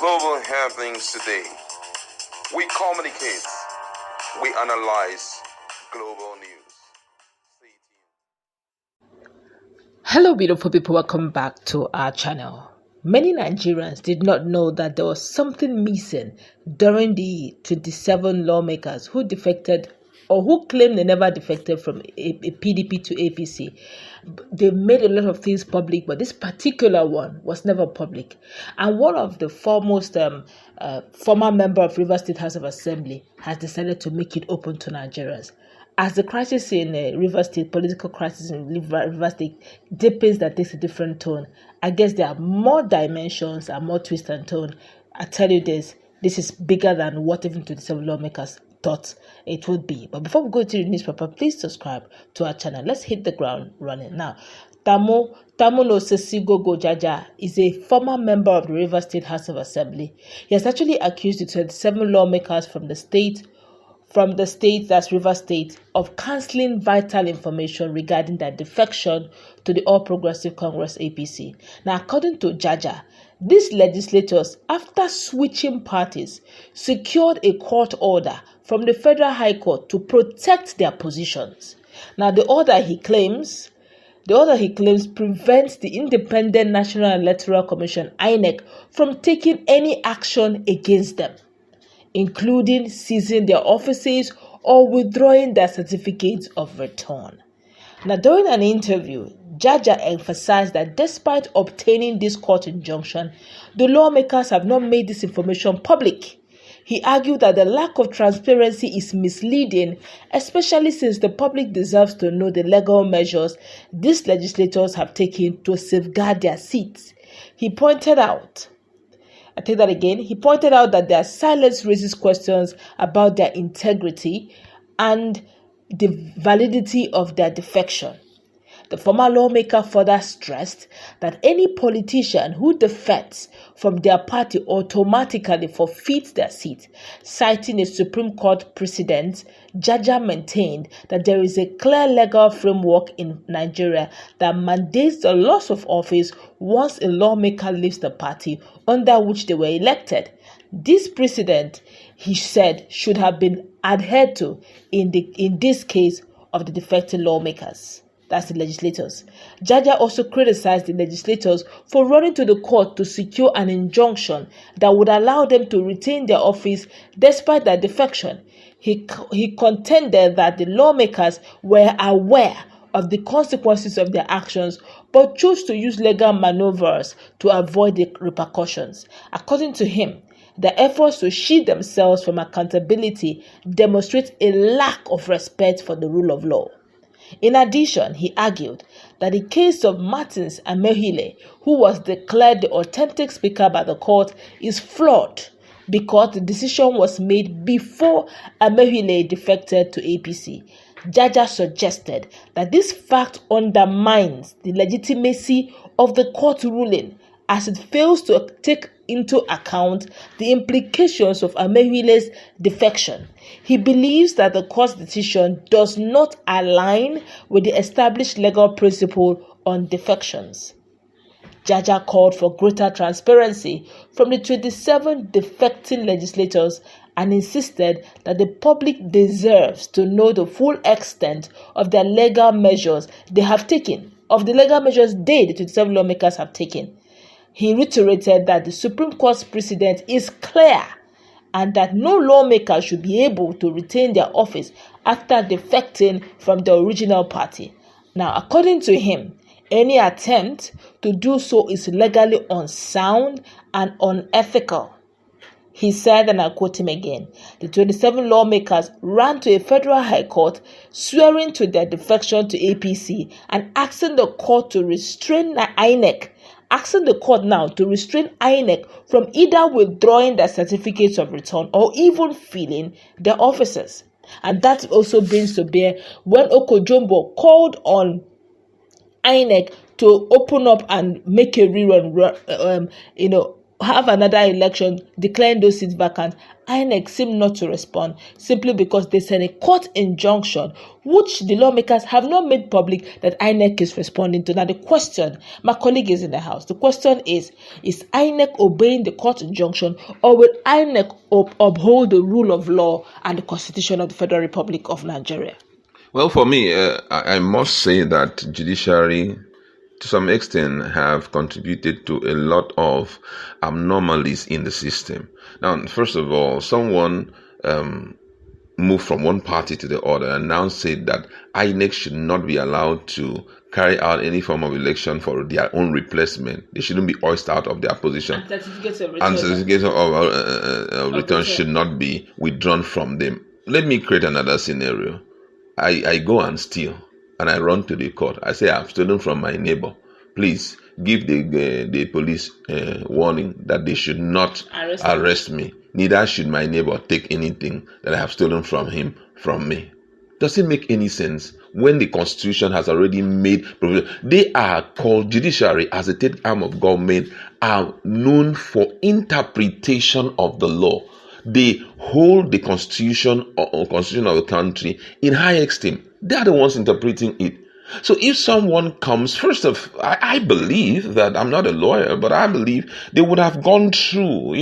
Global happenings today. We communicate. We analyze global news. Stay tuned. Hello beautiful people, welcome back to our channel. Many Nigerians did not know that there was something missing during the 27 lawmakers who defected or who claimed they never defected from a PDP to APC. They made a lot of things public, but this particular one was never public. And one of the foremost former member of Rivers State House of Assembly has decided to make it open to Nigerians. As the crisis in Rivers State, political crisis in Rivers State deepens, that takes a different tone. I guess there are more dimensions and more twists and tone. I tell you this is bigger than what even 27 lawmakers thought it would be. But before we go to the newspaper, please subscribe to our channel. Let's hit the ground running now. Tamulo Sesigogo Jaja is a former member of the Rivers State House of Assembly. He has actually accused the 27 lawmakers from the state, that's Rivers State, of cancelling vital information regarding their defection to the All Progressive Congress APC. Now, according to Jaja, these legislators, after switching parties, secured a court order from the Federal High Court to protect their positions. Now, the order he claims prevents the Independent National Electoral Commission, INEC, from taking any action against them, including seizing their offices or withdrawing their certificates of return. Now, during an interview, Jaja emphasized that despite obtaining this court injunction, the lawmakers have not made this information public. He argued that the lack of transparency is misleading, especially since the public deserves to know the legal measures these legislators have taken to safeguard their seats. He pointed out that their silence raises questions about their integrity and the validity of their defection. The former lawmaker further stressed that any politician who defects from their party automatically forfeits their seat. Citing a Supreme Court precedent, Jaja maintained that there is a clear legal framework in Nigeria that mandates the loss of office once a lawmaker leaves the party under which they were elected. This precedent, he said, should have been adhered to in this case of the defecting lawmakers. That's the legislators. Jaja also criticized the legislators for running to the court to secure an injunction that would allow them to retain their office despite their defection. He contended that the lawmakers were aware of the consequences of their actions but chose to use legal maneuvers to avoid the repercussions. According to him, the efforts to shield themselves from accountability demonstrate a lack of respect for the rule of law. In addition, he argued that the case of Martins Amaewhule, who was declared the authentic speaker by the court, is flawed because the decision was made before Amaewhule defected to APC. Jaja suggested that this fact undermines the legitimacy of the court ruling, as it fails to take into account the implications of Amaewhule's defection. He believes that the court's decision does not align with the established legal principle on defections. Jaja called for greater transparency from the 27 defecting legislators and insisted that the public deserves to know the full extent of the legal measures the 27 lawmakers have taken. He reiterated that the Supreme Court's precedent is clear and that no lawmaker should be able to retain their office after defecting from the original party. Now, according to him, any attempt to do so is legally unsound and unethical. He said, and I quote him again, the 27 lawmakers ran to a federal high court, swearing to their defection to APC and asking the court to restrain INEC from either withdrawing their certificates of return or even filling their offices. And that also brings to bear when Oko Jumbo called on INEC to open up and make a rerun, have another election declaring those seats vacant, INEC seem not to respond simply because they sent a court injunction which the lawmakers have not made public that INEC is responding to. Now the question, my colleague is in the house, the question is INEC obeying the court injunction, or will INEC uphold the rule of law and the Constitution of the Federal Republic of Nigeria? Well, for me, I must say that judiciary, to some extent, have contributed to a lot of anomalies in the system. Now, first of all, someone moved from one party to the other and now said that INEC should not be allowed to carry out any form of election for their own replacement. They shouldn't be hoisted out of their position. And certificates of return should not be withdrawn from them. Let me create another scenario. I go and steal, and I run to the court. I say, I've stolen from my neighbor. Please give the police warning that they should not arrest me. Neither should my neighbor take anything that I have stolen from him from me. Does it make any sense when the Constitution has already made provision? They are called judiciary, as a third arm of government, are known for interpretation of the law. They hold the constitution of the country in high esteem. They are the ones interpreting it. So if someone comes, first of, I believe that, I'm not a lawyer, but I believe they would have gone through,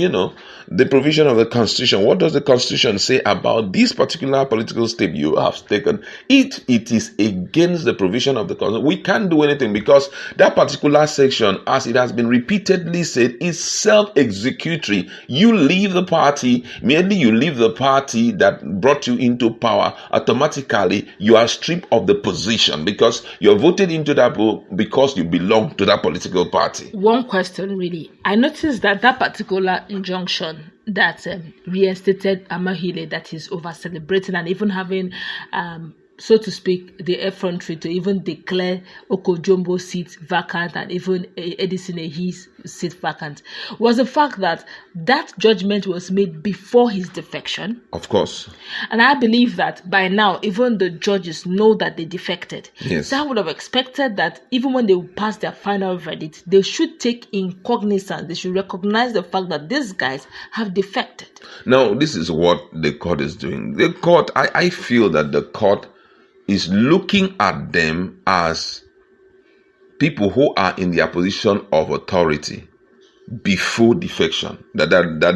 the provision of the Constitution. What does the Constitution say about this particular political step you have taken? It is against the provision of the Constitution. We can't do anything because that particular section, as it has been repeatedly said, is self-executory. You leave the party, immediately you leave the party that brought you into power, automatically you are stripped of the position because you're voted into that because you belong to that political party. One question really. I noticed that particular injunction that reinstated Amaewhule, that is over celebrating and even having so to speak, the effrontery to even declare Oko Jumbo seat vacant and even Edison Ehi's seat vacant, was the fact that judgment was made before his defection. Of course. And I believe that by now, even the judges know that they defected. Yes. So I would have expected that even when they pass their final verdict, they should take in cognizance, they should recognize the fact that these guys have defected. Now, this is what the court is doing. The court, I feel that the court is looking at them as people who are in their position of authority before defection, that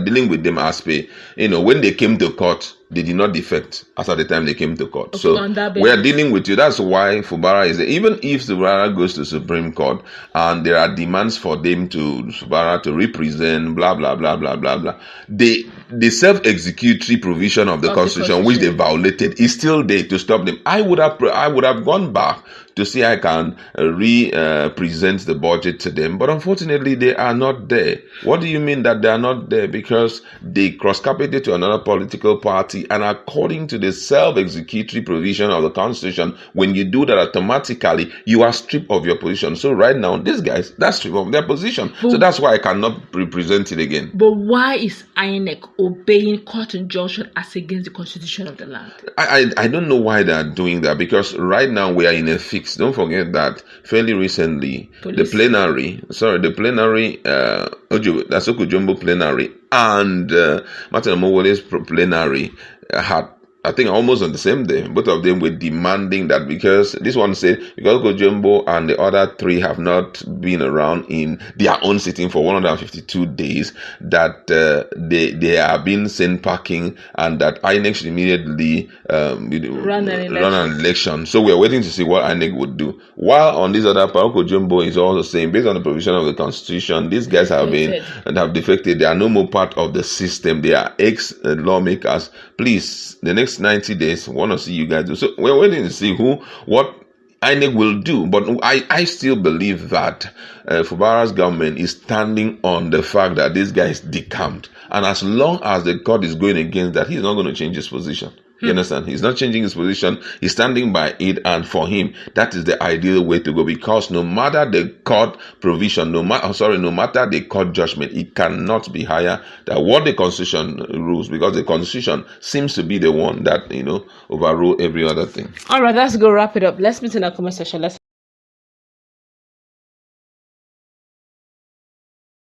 dealing with them as pay. When they came to court, they did not defect as at the time they came to court. Okay, so we are dealing with you. That's why Fubara is there. Even if Fubara goes to Supreme Court and there are demands for them Fubara to represent blah blah blah blah blah blah, the self-executory provision of the Constitution which they violated is still there to stop them. I would have gone back to see I can present the budget to them, but unfortunately they are not there. What do you mean that they are not there? Because they cross-carpeted to another political party, and according to the self-executory provision of the Constitution, when you do that, automatically you are stripped of your position. So right now, these guys, that's stripped of their position. So that's why I cannot represent it again. But why is INEC obeying court injunction as against the Constitution of the land? I don't know why they are doing that, because right now we are in a fix. Don't forget that fairly recently, the plenary, that's Oko Jumbo plenary and Martin Amaewhule's plenary had, I think, almost on the same day, both of them were demanding that, because this one said because Oko Jumbo and the other three have not been around in their own sitting for 152 days, that they are being sent packing, and that INEC should immediately run an election. So we are waiting to see what INEC would do. While on this other part, Oko Jumbo is also saying, based on the provision of the Constitution, these guys have been and have defected. They are no more part of the system. They are ex-lawmakers. Please, the next 90 days, want to see you guys do. So we're waiting to see what INEC will do. But I still believe that Fubara's government is standing on the fact that this guy is decamped. And as long as the court is going against that, he's not going to change his position. You understand? He's not changing his position. He's standing by it. And for him, that is the ideal way to go, because no matter the court provision, no matter the court judgment, it cannot be higher than what the Constitution rules, because the Constitution seems to be the one that, overrule every other thing. All right, let's go wrap it up. Let's meet in our comment section.